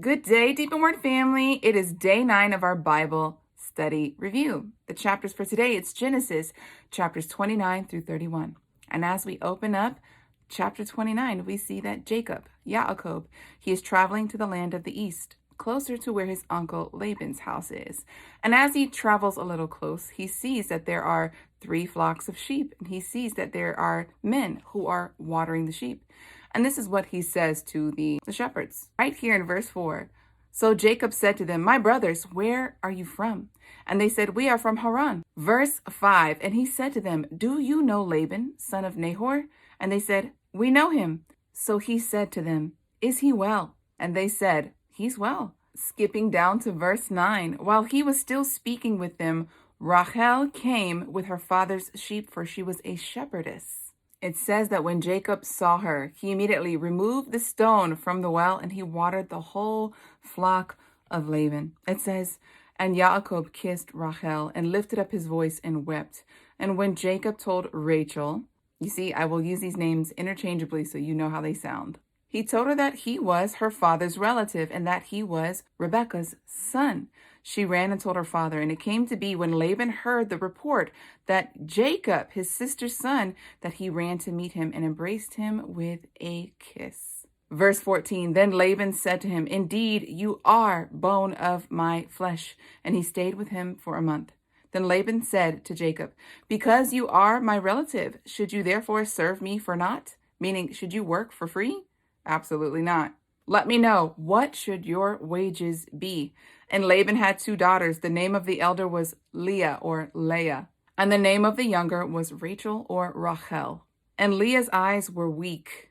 Good day, Deep in Word family. It is day 9 of our Bible study review. The chapters for today, it's Genesis, chapters 29 through 31. And as we open up chapter 29, we see that Yaakov, he is traveling to the land of the east, closer to where his uncle Laban's house is. And as he travels a little close, he sees that there are 3 flocks of sheep, and he sees that there are men who are watering the sheep. And this is what he says to the shepherds, right here in verse 4. So Jacob said to them, "My brothers, where are you from?" And they said, "We are from Haran." Verse 5, and he said to them, "Do you know Laban, son of Nahor?" And they said, "We know him." So he said to them, "Is he well?" And they said, "He's well." Skipping down to verse 9, while he was still speaking with them, Rachel came with her father's sheep, for she was a shepherdess. It says that when Jacob saw her, he immediately removed the stone from the well and he watered the whole flock of Laban. It says, and Yaakov kissed Rachel and lifted up his voice and wept. And when Jacob told Rachel, you see, I will use these names interchangeably so you know how they sound. He told her that he was her father's relative and that he was Rebekah's son. She ran and told her father, and it came to be when Laban heard the report that Jacob, his sister's son, that he ran to meet him and embraced him with a kiss. Verse 14, then Laban said to him, "Indeed, you are bone of my flesh." And he stayed with him for a month. Then Laban said to Jacob, "Because you are my relative, should you therefore serve me for naught?" Meaning, should you work for free? Absolutely not. Let me know, what should your wages be? And Laban had 2 daughters. The name of the elder was Leah or Leah, and the name of the younger was Rachel or Rachel. And Leah's eyes were weak.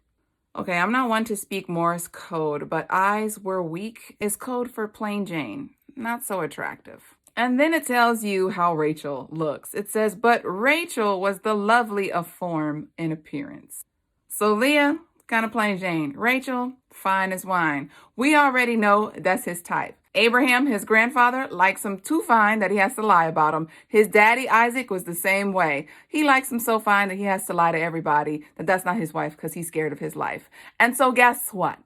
Okay, I'm not one to speak Morse code, but eyes were weak is code for plain Jane. Not so attractive. And then it tells you how Rachel looks. It says, but Rachel was the lovely of form and appearance. So Leah, kind of plain Jane. Rachel, fine as wine. We already know that's his type. Abraham, his grandfather, likes him too fine that he has to lie about him. His daddy, Isaac, was the same way. He likes him so fine that he has to lie to everybody that that's not his wife because he's scared of his life. And so guess what?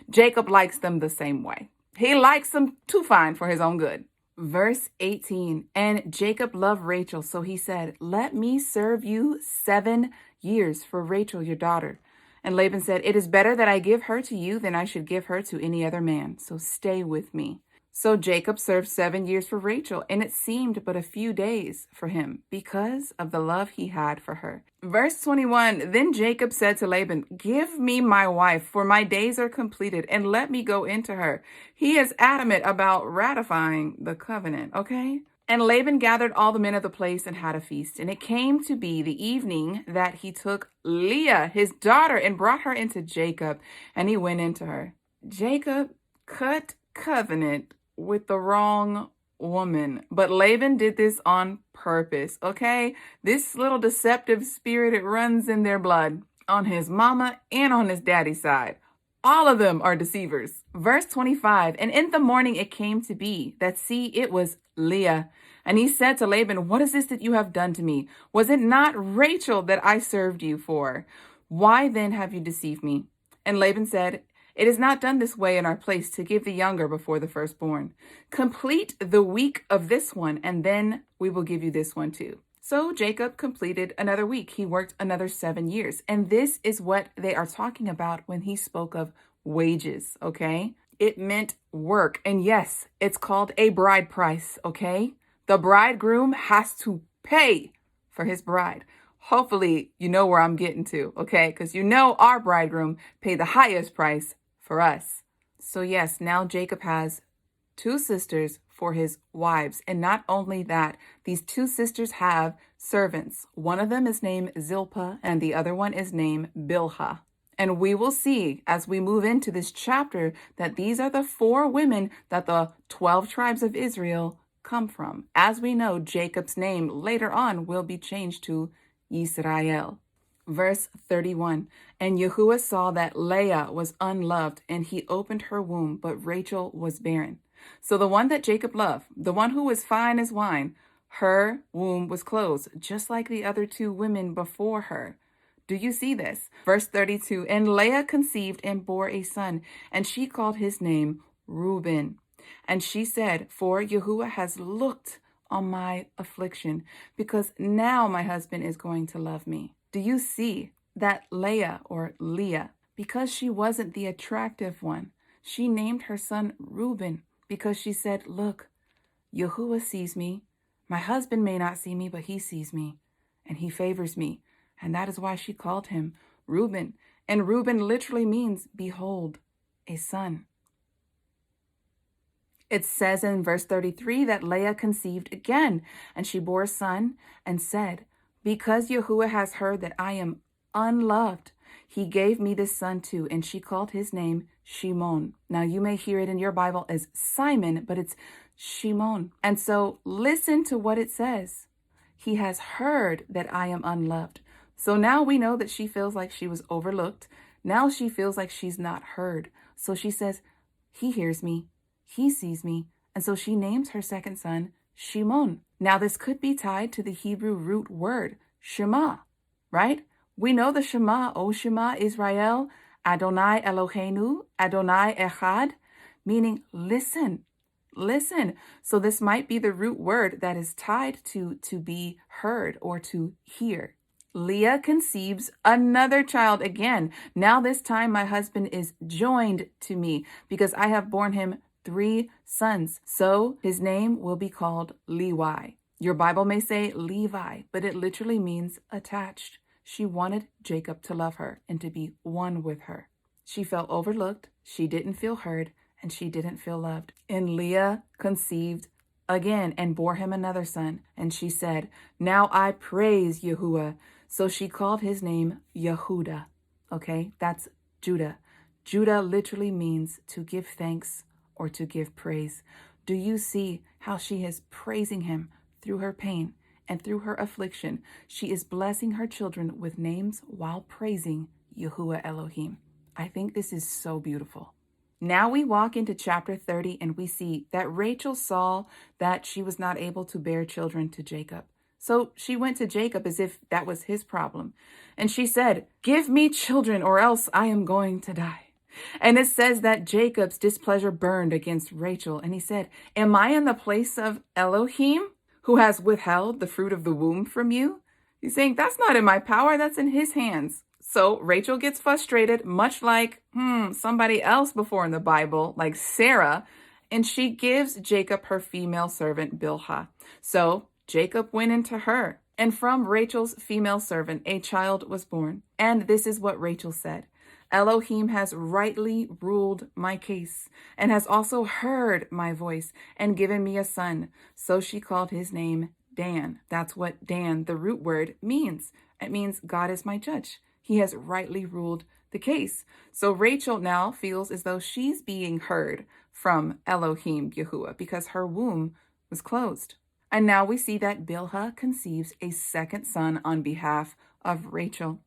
Jacob likes them the same way. He likes them too fine for his own good. Verse 18, and Jacob loved Rachel, so he said, "Let me serve you 7 years for Rachel, your daughter." And Laban said, "It is better that I give her to you than I should give her to any other man. So stay with me." So Jacob served 7 years for Rachel, and it seemed but a few days for him because of the love he had for her. Verse 21, then Jacob said to Laban, "Give me my wife, for my days are completed, and let me go into her." He is adamant about ratifying the covenant, okay? And Laban gathered all the men of the place and had a feast. And it came to be the evening that he took Leah, his daughter, and brought her into Jacob, and he went into her. Jacob cut covenant with the wrong woman, but Laban did this on purpose, okay? This little deceptive spirit, it runs in their blood, on his mama and on his daddy's side. All of them are deceivers. Verse 25, and in the morning it came to be that, see, it was Leah. And he said to Laban, "What is this that you have done to me? Was it not Rachel that I served you for? Why then have you deceived me?" And Laban said, "It is not done this way in our place to give the younger before the firstborn. Complete the week of this one, and then we will give you this one too." So Jacob completed another week. He worked another 7 years. And this is what they are talking about when he spoke of wages, okay? It meant work. And yes, it's called a bride price, okay? The bridegroom has to pay for his bride. Hopefully, you know where I'm getting to, okay? Because you know our bridegroom paid the highest price for us. So yes, now Jacob has 2 sisters for his wives. And not only that, these 2 sisters have servants. One of them is named Zilpah and the other one is named Bilhah. And we will see as we move into this chapter that these are the 4 women that the 12 tribes of Israel come from. As we know, Jacob's name later on will be changed to Israel. Verse 31, and Yahuwah saw that Leah was unloved, and he opened her womb, but Rachel was barren. So the one that Jacob loved, the one who was fine as wine, her womb was closed, just like the other 2 women before her. Do you see this? Verse 32, and Leah conceived and bore a son, and she called his name Reuben. And she said, for Yahuwah has looked on my affliction, because now my husband is going to love me. Do you see that Leah, because she wasn't the attractive one, she named her son Reuben, because she said, look, Yahuwah sees me. My husband may not see me, but he sees me, and he favors me. And that is why she called him Reuben. And Reuben literally means, behold, a son. It says in verse 33 that Leah conceived again, and she bore a son and said, because Yahuwah has heard that I am unloved, he gave me this son too. And she called his name Shimon. Now you may hear it in your Bible as Simon, but it's Shimon. And so listen to what it says. He has heard that I am unloved. So now we know that she feels like she was overlooked. Now she feels like she's not heard. So she says, he hears me. He sees me. And so she names her second son Shimon. Now this could be tied to the Hebrew root word Shema, right? We know the Shema, O Shema Israel, Adonai Eloheinu, Adonai Echad, meaning listen, listen. So this might be the root word that is tied to be heard or to hear. Leah conceives another child again. Now this time my husband is joined to me, because I have borne him 3 sons. So his name will be called Lewi. Your Bible may say Levi, but it literally means attached. She wanted Jacob to love her and to be one with her. She felt overlooked, she didn't feel heard, and she didn't feel loved. And Leah conceived again and bore him another son. And she said, now I praise Yahuwah. So she called his name Yehuda. Okay, that's Judah. Judah literally means to give thanks or to give praise. Do you see how she is praising him through her pain and through her affliction? She is blessing her children with names while praising Yahuwah Elohim. I think this is so beautiful. Now we walk into chapter 30 and we see that Rachel saw that she was not able to bear children to Jacob. So she went to Jacob as if that was his problem. And she said, give me children or else I am going to die. And it says that Jacob's displeasure burned against Rachel. And he said, am I in the place of Elohim, who has withheld the fruit of the womb from you? He's saying, that's not in my power, that's in his hands. So Rachel gets frustrated, much like somebody else before in the Bible, like Sarah, and she gives Jacob her female servant Bilhah. So Jacob went into her, and from Rachel's female servant a child was born. And this is what Rachel said. Elohim has rightly ruled my case, and has also heard my voice, and given me a son. So she called his name Dan. That's what Dan, the root word, means. It means God is my judge. He has rightly ruled the case. So Rachel now feels as though she's being heard from Elohim Yahuwah, because her womb was closed. And now we see that Bilhah conceives a second son on behalf of Rachel.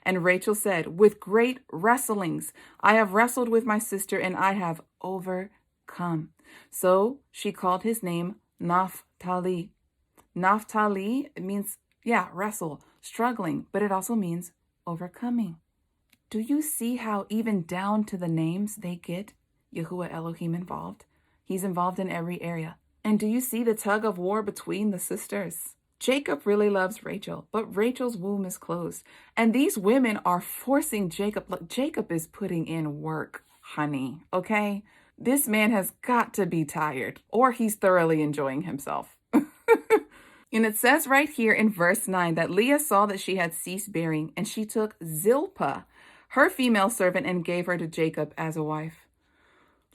And Rachel said, with great wrestlings, I have wrestled with my sister and I have overcome. So she called his name Naphtali. Naphtali, it means, wrestle, struggling, but it also means overcoming. Do you see how even down to the names they get Yahuwah Elohim involved? He's involved in every area. And do you see the tug of war between the sisters? Jacob really loves Rachel, but Rachel's womb is closed. And these women are forcing Jacob. Look, Jacob is putting in work, honey, okay? This man has got to be tired, or he's thoroughly enjoying himself. And it says right here in verse 9 that Leah saw that she had ceased bearing, and she took Zilpah, her female servant, and gave her to Jacob as a wife.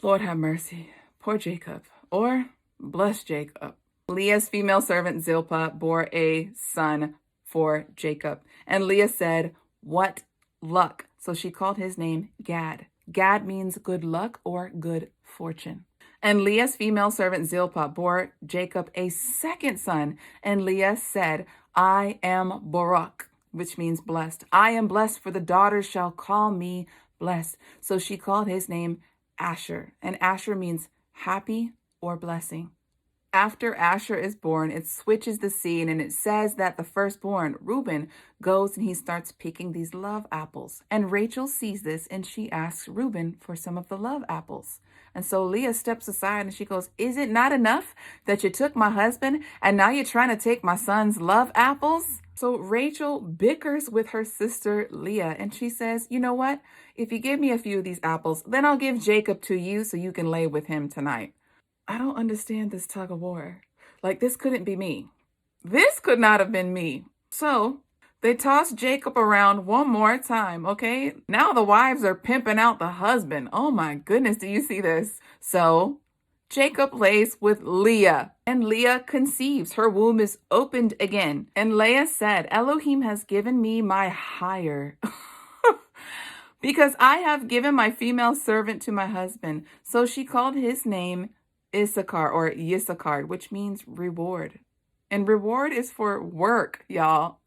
Lord have mercy, poor Jacob, or bless Jacob. Leah's female servant Zilpah bore a son for Jacob. And Leah said, what luck. So she called his name Gad. Gad means good luck or good fortune. And Leah's female servant Zilpah bore Jacob a second son. And Leah said, I am Barak, which means blessed. I am blessed, for the daughters shall call me blessed. So she called his name Asher. And Asher means happy or blessing. After Asher is born, it switches the scene, and it says that the firstborn, Reuben, goes and he starts picking these love apples. And Rachel sees this, and she asks Reuben for some of the love apples. And so Leah steps aside and she goes, is it not enough that you took my husband and now you're trying to take my son's love apples? So Rachel bickers with her sister Leah and she says, you know what? If you give me a few of these apples, then I'll give Jacob to you so you can lay with him tonight. I don't understand this tug of war. Like, this couldn't be me. This could not have been me. So they toss Jacob around one more time, okay? Now the wives are pimping out the husband. Oh my goodness, do you see this? So Jacob lays with Leah, and Leah conceives. Her womb is opened again. And Leah said, Elohim has given me my hire, because I have given my female servant to my husband. So she called his name Issachar or Yissachar, which means reward. And reward is for work, y'all.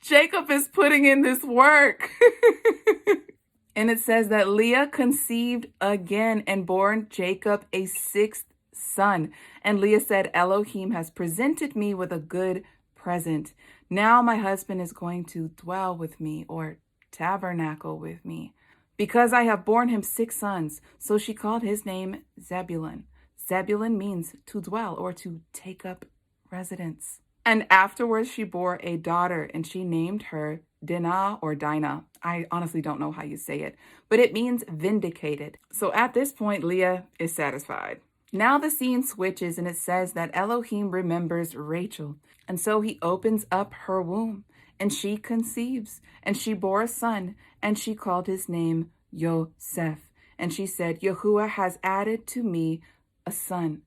Jacob is putting in this work. And it says that Leah conceived again and bore Jacob a sixth son. And Leah said, Elohim has presented me with a good present. Now my husband is going to dwell with me or tabernacle with me, because I have borne him 6 sons. So she called his name Zebulun. Zebulun means to dwell or to take up residence. And afterwards she bore a daughter, and she named her Dinah or Dinah. I honestly don't know how you say it, but it means vindicated. So at this point, Leah is satisfied. Now the scene switches and it says that Elohim remembers Rachel. And so he opens up her womb and she conceives, and she bore a son, and she called his name Yosef. And she said, Yahuwah has added to me a son.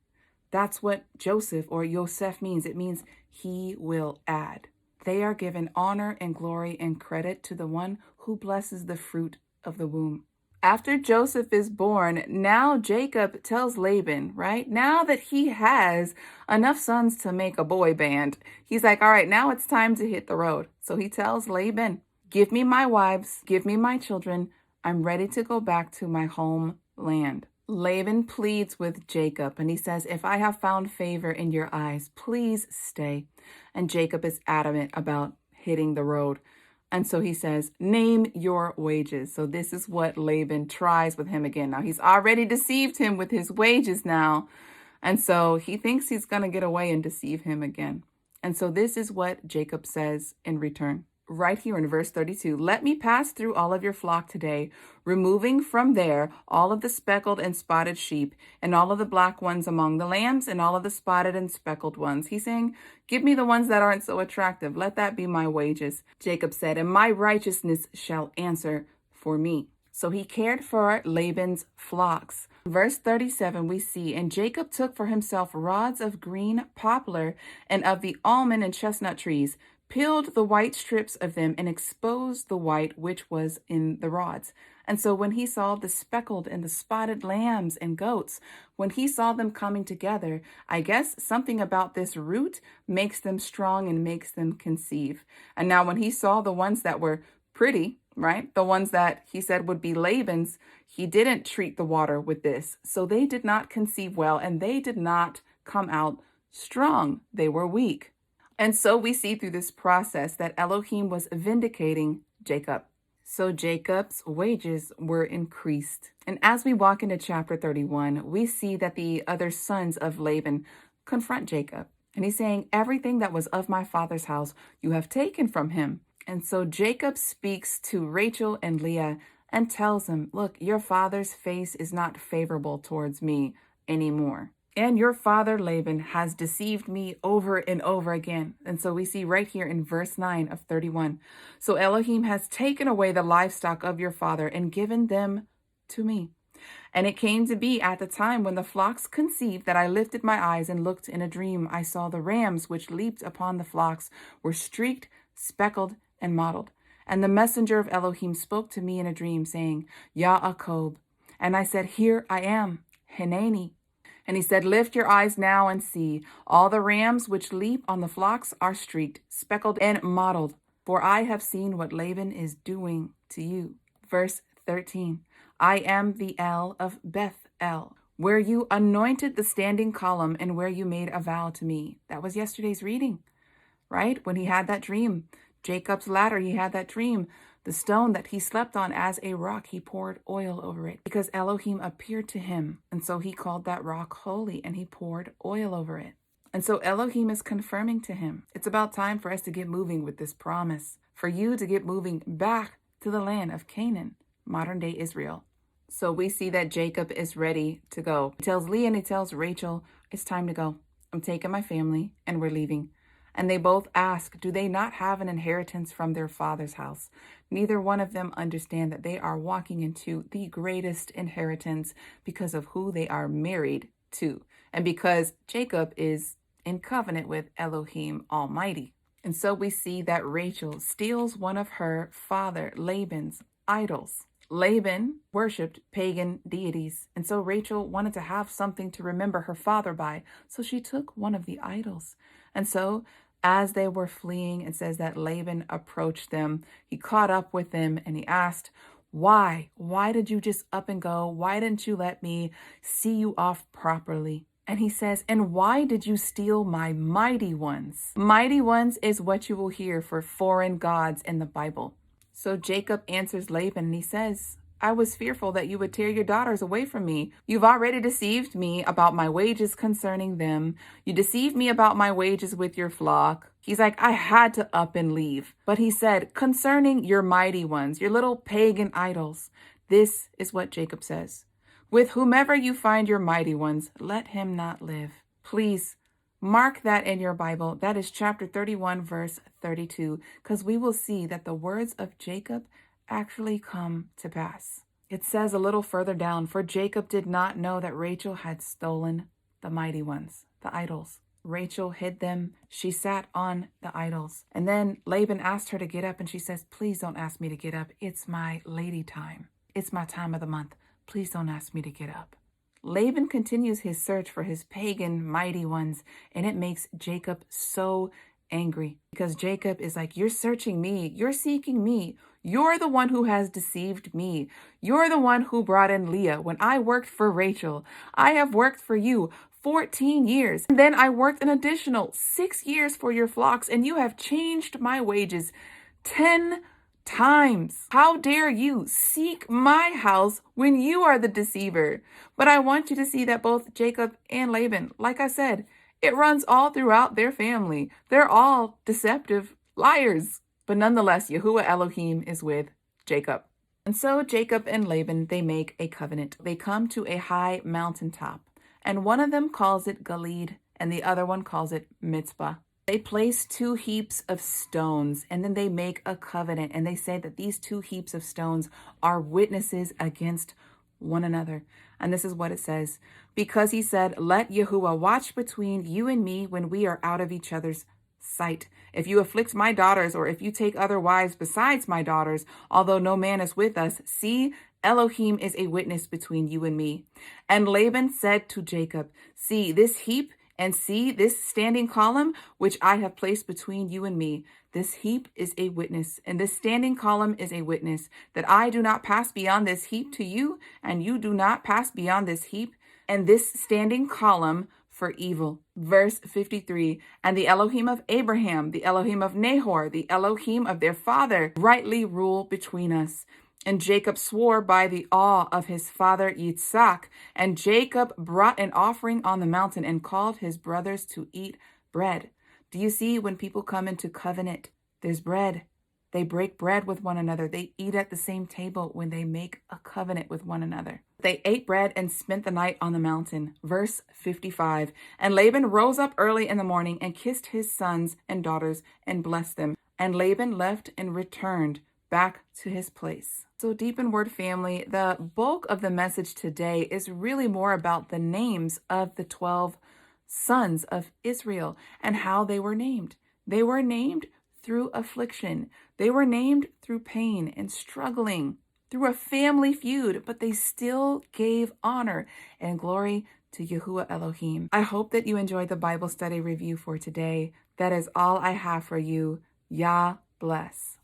That's what Joseph or Yosef means. It means he will add. They are given honor and glory and credit to the one who blesses the fruit of the womb. After Joseph is born, now Jacob tells Laban, right? Now that he has enough sons to make a boy band, he's like, all right, now it's time to hit the road. So he tells Laban, give me my wives, give me my children. I'm ready to go back to my homeland. Laban pleads with Jacob and he says, if I have found favor in your eyes, please stay. And Jacob is adamant about hitting the road. And so he says, name your wages. So this is what Laban tries with him again. Now he's already deceived him with his wages now. And so he thinks he's going to get away and deceive him again. And so this is what Jacob says in return. Right here in verse 32, let me pass through all of your flock today, removing from there all of the speckled and spotted sheep, and all of the black ones among the lambs, and all of the spotted and speckled ones. He's saying, give me the ones that aren't so attractive. Let that be my wages. Jacob said, and my righteousness shall answer for me. So he cared for Laban's flocks. Verse 37, we see, and Jacob took for himself rods of green poplar and of the almond and chestnut trees, peeled the white strips of them, and exposed the white which was in the rods. And so when he saw the speckled and the spotted lambs and goats, when he saw them coming together, I guess something about this root makes them strong and makes them conceive. And now when he saw the ones that were pretty, right, the ones that he said would be Laban's, he didn't treat the water with this. So they did not conceive well, and they did not come out strong. They were weak. And so we see through this process that Elohim was vindicating Jacob. So Jacob's wages were increased. And as we walk into chapter 31, we see that the other sons of Laban confront Jacob. And he's saying, everything that was of my father's house, you have taken from him. And so Jacob speaks to Rachel and Leah and tells them, look, your father's face is not favorable towards me anymore. And your father Laban has deceived me over and over again. And so we see right here in verse 9 of 31. So Elohim has taken away the livestock of your father and given them to me. And it came to be at the time when the flocks conceived that I lifted my eyes and looked in a dream. I saw the rams which leaped upon the flocks were streaked, speckled, and mottled. And the messenger of Elohim spoke to me in a dream, saying, Yaakov. And I said, here I am, Hineni. And he said, lift your eyes now and see. All the rams which leap on the flocks are streaked, speckled, and mottled. For I have seen what Laban is doing to you. Verse 13. I am the El of Beth-El, where you anointed the standing column and where you made a vow to me. That was yesterday's reading, right? When he had that dream. Jacob's ladder, he had that dream. The stone that he slept on as a rock, he poured oil over it because Elohim appeared to him. And so he called that rock holy and he poured oil over it. And so Elohim is confirming to him, it's about time for us to get moving with this promise, for you to get moving back to the land of Canaan, modern day Israel. So we see that Jacob is ready to go. He tells Leah and he tells Rachel, it's time to go. I'm taking my family and we're leaving. And they both ask, do they not have an inheritance from their father's house? Neither one of them understand that they are walking into the greatest inheritance because of who they are married to, and because Jacob is in covenant with Elohim Almighty. And so we see that Rachel steals one of her father Laban's idols. Laban worshipped pagan deities, and so Rachel wanted to have something to remember her father by, so she took one of the idols. And so as they were fleeing, it says that Laban approached them. He caught up with them and he asked, why? Why did you just up and go? Why didn't you let me see you off properly? And he says, and why did you steal my mighty ones? Mighty ones is what you will hear for foreign gods in the Bible. So Jacob answers Laban and he says, I was fearful that you would tear your daughters away from me. You've already deceived me about my wages concerning them. You deceived me about my wages with your flock. He's like, I had to up and leave. But he said, concerning your mighty ones, your little pagan idols, this is what Jacob says. With whomever you find your mighty ones, let him not live. Please mark that in your Bible. That is chapter 31, verse 32, because we will see that the words of Jacob actually come to pass. It says a little further down, for Jacob did not know that Rachel had stolen the mighty ones, the idols. Rachel hid them. She sat on the idols. And then Laban asked her to get up and she says, please don't ask me to get up. It's my lady time. It's my time of the month. Please don't ask me to get up. Laban continues his search for his pagan mighty ones, and it makes Jacob so angry because Jacob is like, you're searching me. You're seeking me. You're the one who has deceived me. You're the one who brought in Leah when I worked for Rachel. I have worked for you 14 years. And then I worked an additional 6 years for your flocks, and you have changed my wages 10 times. How dare you seek my house when you are the deceiver? But I want you to see that both Jacob and Laban, like I said, it runs all throughout their family. They're all deceptive liars. But nonetheless, Yahuwah Elohim is with Jacob. And so Jacob and Laban, they make a covenant. They come to a high mountaintop, and one of them calls it Gilead, and the other one calls it Mitzpah. They place 2 heaps of stones, and then they make a covenant, and they say that these 2 heaps of stones are witnesses against one another. And this is what it says. Because he said, let Yahuwah watch between you and me when we are out of each other's sight. If you afflict my daughters, or if you take other wives besides my daughters, although no man is with us, see, Elohim is a witness between you and me. And Laban said to Jacob, see this heap, and see this standing column, which I have placed between you and me. This heap is a witness, and this standing column is a witness, that I do not pass beyond this heap to you, and you do not pass beyond this heap, and this standing column for evil. Verse 53, and the Elohim of Abraham, the Elohim of Nahor, the Elohim of their father, rightly rule between us. And Jacob swore by the awe of his father Yitzhak. And Jacob brought an offering on the mountain and called his brothers to eat bread. Do you see when people come into covenant, there's bread. They break bread with one another. They eat at the same table when they make a covenant with one another. They ate bread and spent the night on the mountain. Verse 55, and Laban rose up early in the morning and kissed his sons and daughters and blessed them. And Laban left and returned back to his place. So Deep in Word family, the bulk of the message today is really more about the names of the 12 sons of Israel and how they were named. They were named through affliction. They were named through pain and struggling, through a family feud, but they still gave honor and glory to Yahuwah Elohim. I hope that you enjoyed the Bible study review for today. That is all I have for you. Yah bless.